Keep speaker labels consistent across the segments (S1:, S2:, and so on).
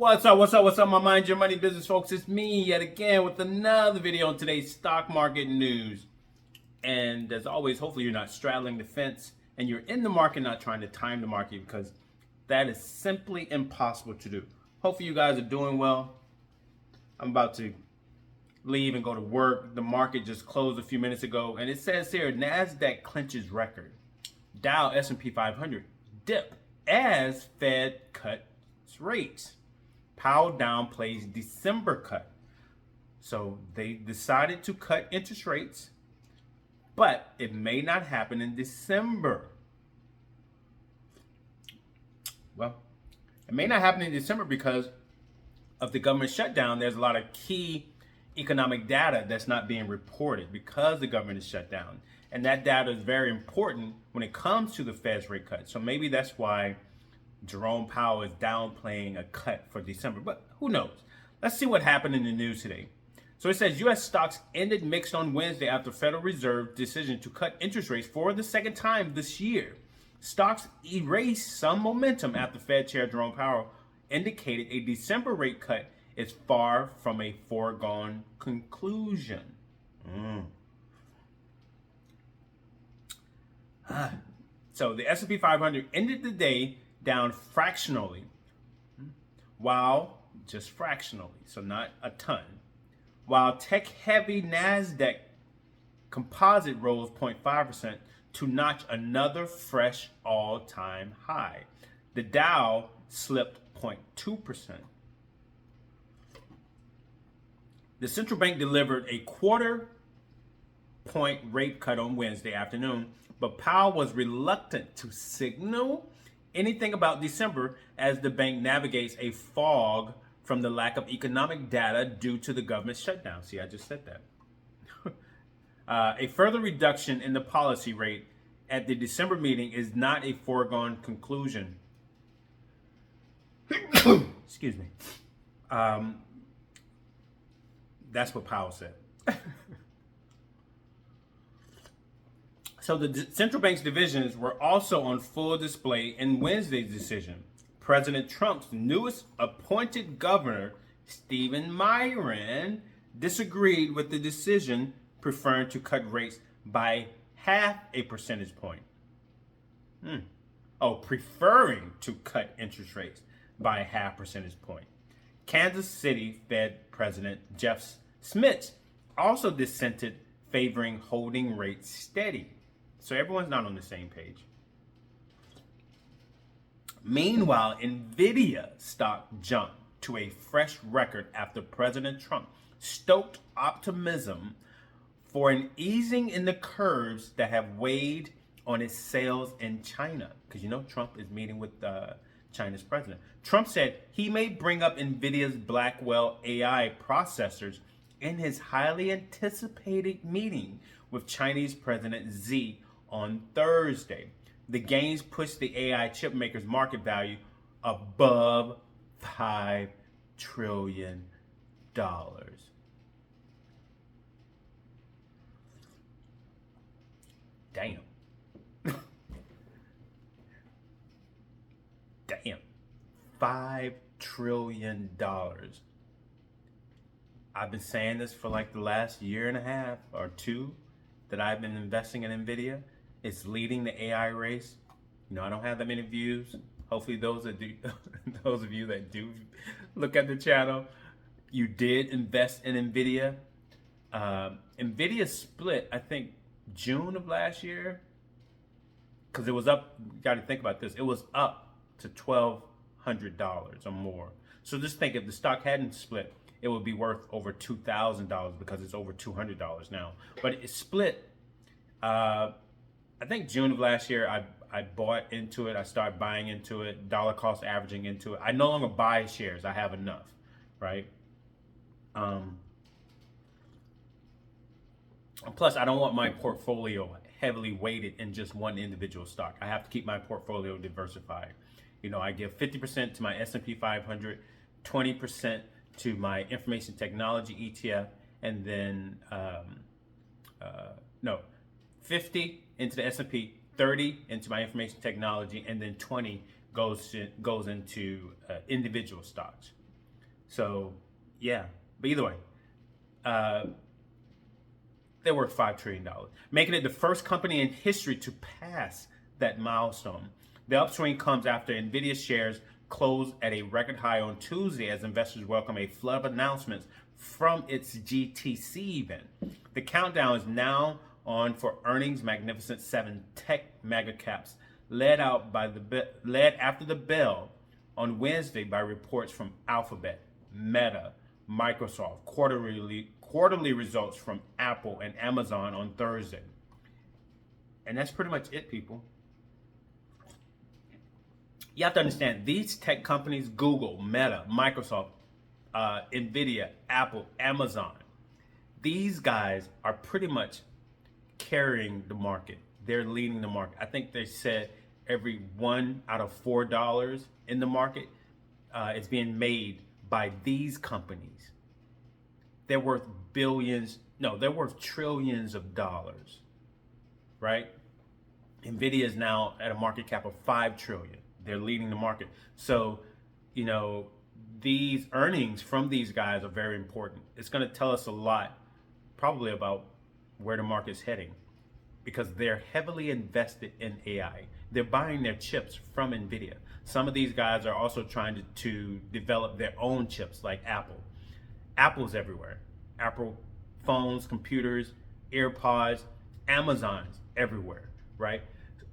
S1: What's up, my Mind Your Money business folks? It's me yet again with another video on today's stock market news. And as always, hopefully you're not straddling the fence and you're in the market, not trying to time the market, because that is simply impossible to do. Hopefully you guys are doing well. I'm about to leave and go to work. The market just closed a few minutes ago, and it says here, Nasdaq clinches record. Dow S&P 500 dip as Fed cuts rates. Powell downplays December cut. So they decided to cut interest rates, but it may not happen in December. Well, it may not happen in December because of the government shutdown. There's a lot of key economic data that's not being reported because the government is shut down. And that data is very important when it comes to the Fed's rate cut. So maybe that's why Jerome Powell is downplaying a cut for December, but who knows? Let's see what happened in the news today. So it says U.S. stocks ended mixed on Wednesday after Federal Reserve decision to cut interest rates for the second time this year. Stocks erased some momentum after Fed Chair Jerome Powell indicated a December rate cut is far from a foregone conclusion. So the S&P 500 ended the day down fractionally, just fractionally, so not a ton, while tech-heavy Nasdaq composite rose 0.5% to notch another fresh all-time high. The Dow slipped 0.2%. The central bank delivered a quarter-point rate cut on Wednesday afternoon, but Powell was reluctant to signal anything about December as the bank navigates a fog from the lack of economic data due to the government shutdown. See, I just said that. A further reduction in the policy rate at the December meeting is not a foregone conclusion. Excuse me. That's what Powell said. So the central bank's divisions were also on full display in Wednesday's decision. President Trump's newest appointed governor, Stephen Myron, disagreed with the decision, preferring to cut rates by half a percentage point. Preferring to cut interest rates by a half percentage point. Kansas City Fed President Jeff Smith also dissented, favoring holding rates steady. So everyone's not on the same page. Meanwhile, Nvidia stock jumped to a fresh record after President Trump stoked optimism for an easing in the curves that have weighed on its sales in China. Because Trump is meeting with China's president. Trump said he may bring up Nvidia's Blackwell AI processors in his highly anticipated meeting with Chinese President Xi on Thursday. The gains pushed the AI chip maker's market value above $5 trillion. Damn. Damn. $5 trillion. I've been saying this for like the last year and a half or two that I've been investing in Nvidia. It's leading the AI race. I don't have that many views. Hopefully those of you that do look at the channel, you did invest in Nvidia. Nvidia split, I think, June of last year, because it was up. You got to think about this. It was up to $1,200 or more. So just think, if the stock hadn't split, it would be worth over $2,000 because it's over $200 now. But it split. I think June of last year, I bought into it. I started buying into it, dollar cost averaging into it. I no longer buy shares. I have enough, right? Plus, I don't want my portfolio heavily weighted in just one individual stock. I have to keep my portfolio diversified. I give 50% to my S&P 500, 20% to my information technology ETF, and then 50 into the S&P, 30 into my information technology, and then 20 goes into individual stocks. So, yeah. But either way, uh, they're worth $5 trillion, making it the first company in history to pass that milestone. The upswing comes after NVIDIA shares closed at a record high on Tuesday as investors welcome a flood of announcements from its GTC event. The countdown is now on for earnings Magnificent Seven tech mega caps, led after the bell on Wednesday by reports from Alphabet, Meta, Microsoft, quarterly results from Apple and Amazon on Thursday. And that's pretty much it, people. You have to understand, these tech companies, Google, Meta, Microsoft, NVIDIA, Apple, Amazon, these guys are pretty much carrying the market. They're leading the market. I think they said every $1 out of $4 in the market is being made by these companies. They're worth they're worth trillions of dollars, right? NVIDIA is now at a market cap of $5 trillion. They're leading the market. So, these earnings from these guys are very important. It's going to tell us a lot, probably, about where the market's heading, because they're heavily invested in AI. They're buying their chips from NVIDIA. Some of these guys are also trying to develop their own chips, like Apple. Apple's everywhere. Apple phones, computers, AirPods, Amazon's everywhere, right?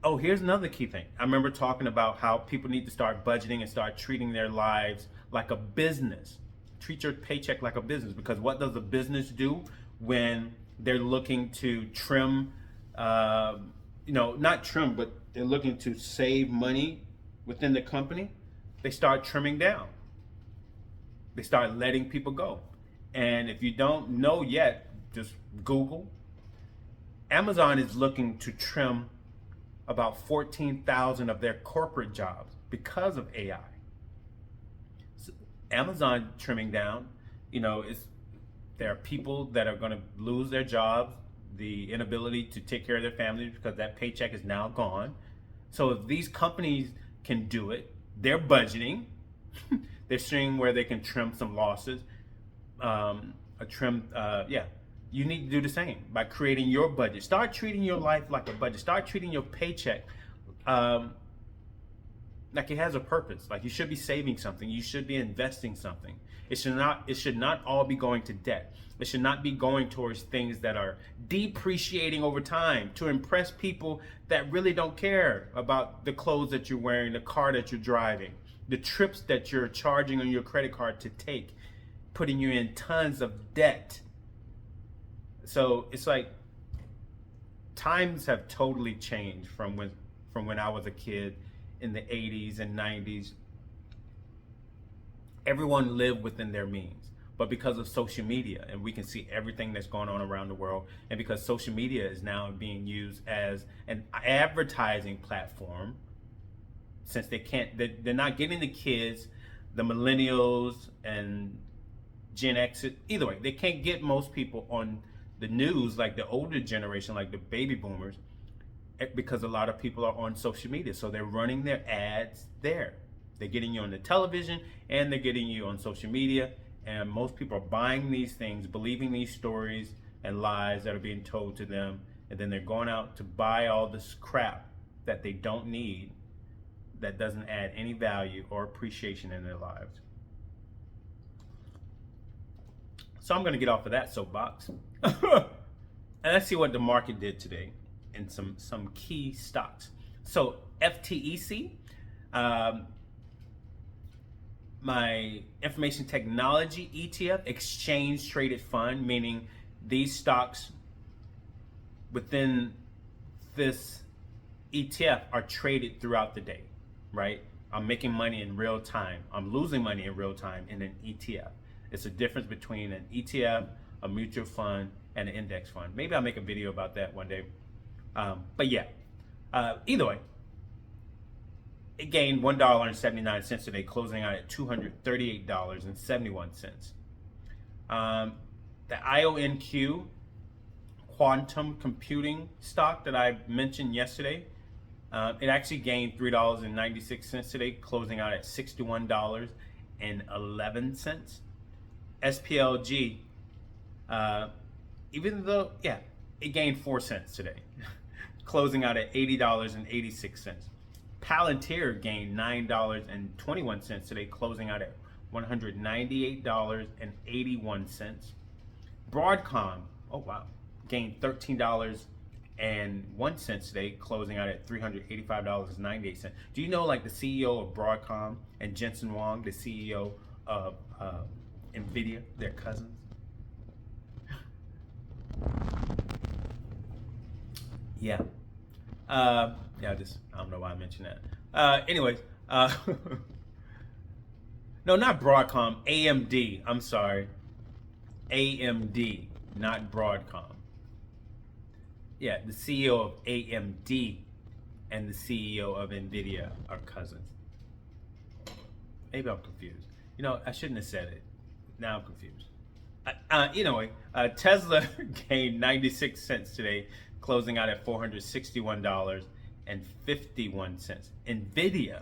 S1: Oh, here's another key thing. I remember talking about how people need to start budgeting and start treating their lives like a business. Treat your paycheck like a business, because what does a business do when they're looking to trim, not trim, but they're looking to save money within the company? They start trimming down. They start letting people go. And if you don't know yet, just Google. Amazon is looking to trim about 14,000 of their corporate jobs because of AI. So Amazon trimming down, there are people that are going to lose their jobs, the inability to take care of their families because that paycheck is now gone. So if these companies can do it, they're budgeting, they're seeing where they can trim some losses, you need to do the same by creating your budget. Start treating your life like a budget. Start treating your paycheck like it has a purpose. Like you should be saving something. You should be investing something. It should not all be going to debt. It should not be going towards things that are depreciating over time to impress people that really don't care about the clothes that you're wearing, the car that you're driving, the trips that you're charging on your credit card to take, putting you in tons of debt. So it's like times have totally changed from when I was a kid in the 80s and 90s. Everyone lived within their means, but because of social media, and we can see everything that's going on around the world, and because social media is now being used as an advertising platform, since they're not getting the kids, the millennials and Gen X, either way, they can't get most people on the news like the older generation, like the baby boomers, because a lot of people are on social media. So they're running their ads there. They're getting you on the television and they're getting you on social media. And most people are buying these things, believing these stories and lies that are being told to them. And then they're going out to buy all this crap that they don't need, that doesn't add any value or appreciation in their lives. So I'm going to get off of that soapbox. And let's see what the market did today in some key stocks. So FTEC, my information technology ETF, exchange traded fund, meaning these stocks within this ETF are traded throughout the day, right? I'm making money in real time. I'm losing money in real time in an ETF. It's a difference between an ETF, a mutual fund, and an index fund. Maybe I'll make a video about that one day. But yeah, either way, it gained $1.79 today, closing out at $238.71. The IONQ quantum computing stock that I mentioned yesterday, it actually gained $3.96 today, closing out at $61.11. SPLG, even though, yeah, it gained 4 cents today, closing out at $80.86. Palantir gained $9.21 today, closing out at $198.81. Broadcom, oh wow, gained $13.01 today, closing out at $385.98. Do you know, like, the CEO of Broadcom and Jensen Huang, the CEO of Nvidia, they're cousins? Yeah. Yeah, I don't know why I mentioned that. Anyways, no, not Broadcom, AMD. I'm sorry. AMD, not Broadcom. Yeah, the CEO of AMD and the CEO of Nvidia are cousins. Maybe I'm confused. You know, I shouldn't have said it. Now I'm confused. Anyway, Tesla gained 96 cents today, closing out at $461.51. Nvidia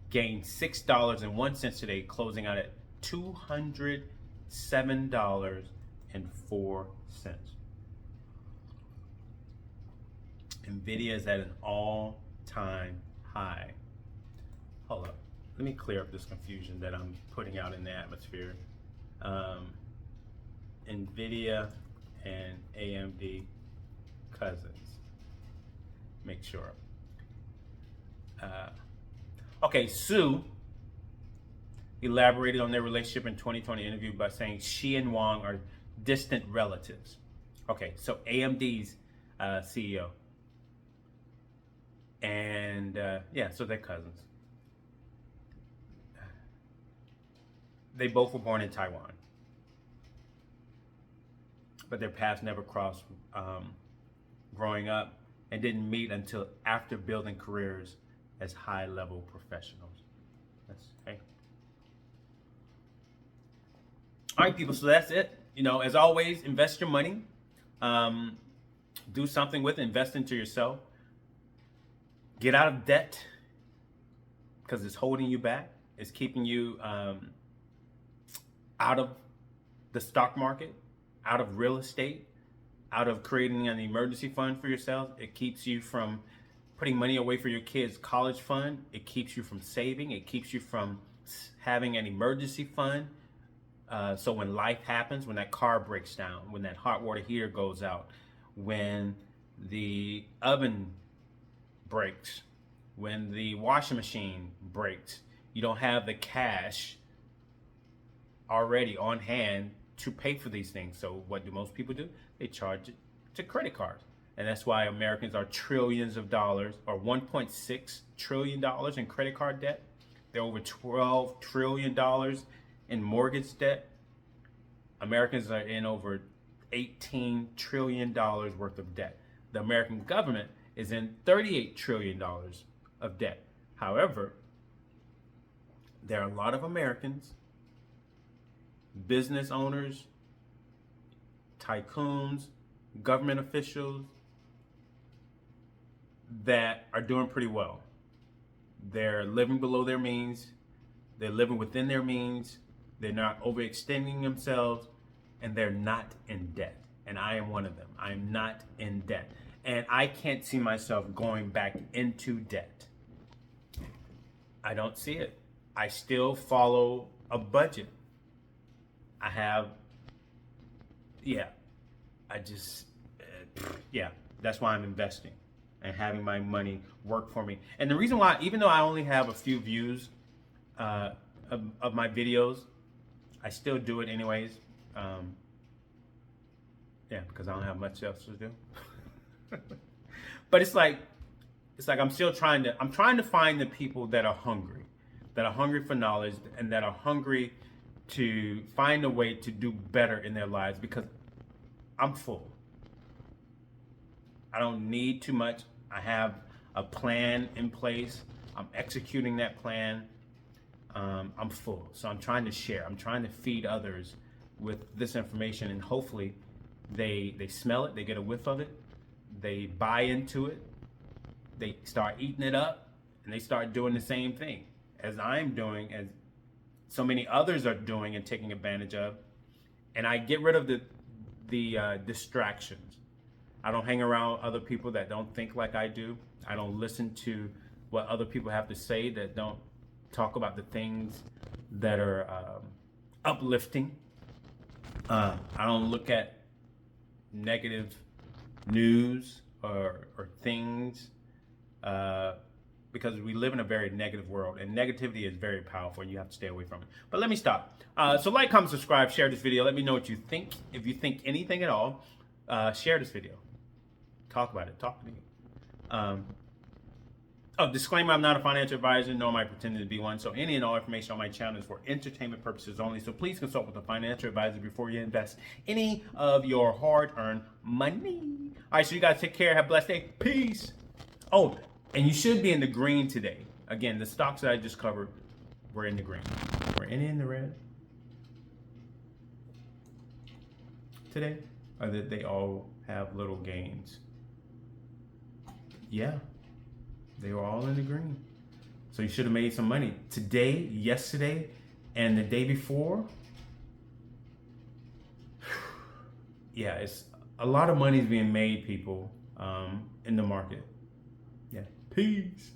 S1: gained $6.01 today, closing out at $207.04. Nvidia is at an all-time high. Hold up. Let me clear up this confusion that I'm putting out in the atmosphere. Nvidia and AMD cousins. Make sure. Okay, Sue elaborated on their relationship in 2020 interview by saying she and Wang are distant relatives. Okay, so AMD's CEO. And yeah, so they're cousins. They both were born in Taiwan, but their paths never crossed growing up, and didn't meet until after building careers as high-level professionals. Hey. All right, people, so that's it. You know, as always, invest your money. Do something with it. Invest into yourself. Get out of debt, because it's holding you back. It's keeping you out of the stock market, out of real estate, out of creating an emergency fund for yourself. It keeps you from putting money away for your kids' college fund. It keeps you from saving. It keeps you from having an emergency fund. So when life happens, when that car breaks down, when that hot water heater goes out, when the oven breaks, when the washing machine breaks, you don't have the cash already on hand to pay for these things. So what do most people do? They charge it to credit cards. And that's why Americans are trillions of dollars, or $1.6 trillion in credit card debt. They're over $12 trillion in mortgage debt. Americans are in over $18 trillion worth of debt. The American government is in $38 trillion of debt. However, there are a lot of Americans, business owners, tycoons, government officials that are doing pretty well. They're living below their means. They're living within their means. They're not overextending themselves, and they're not in debt. And I am one of them. I am not in debt. And I can't see myself going back into debt. I don't see it. I still follow a budget. I have, yeah, that's why I'm investing and having my money work for me. And the reason why, even though I only have a few views of my videos, I still do it anyways. Yeah, because I don't have much else to do. But it's like I'm trying to find the people that are hungry for knowledge, and that are hungry to find a way to do better in their lives, because I'm full. I don't need too much. I have a plan in place. I'm executing that plan. I'm full. So I'm trying to share. I'm trying to feed others with this information, and hopefully they smell it, they get a whiff of it, they buy into it, they start eating it up, and they start doing the same thing as I'm doing, so many others are doing and taking advantage of. And I get rid of the distractions. I don't hang around other people that don't think like I do. I don't listen to what other people have to say that don't talk about the things that are uplifting. I don't look at negative news or things because we live in a very negative world, and negativity is very powerful and you have to stay away from it. But let me stop. So like, comment, subscribe, share this video. Let me know what you think. If you think anything at all, share this video. Talk about it. Talk to me. Disclaimer, I'm not a financial advisor, nor am I pretending to be one. So any and all information on my channel is for entertainment purposes only. So please consult with a financial advisor before you invest any of your hard-earned money. All right, so you guys take care. Have a blessed day. Peace. Oh, and you should be in the green today. Again, the stocks that I just covered were in the green. Were any in the red today? Or did they all have little gains? Yeah. They were all in the green. So you should have made some money. Today, yesterday, and the day before. Yeah, it's a lot of money is being made, people, in the market. Yeah. Peace.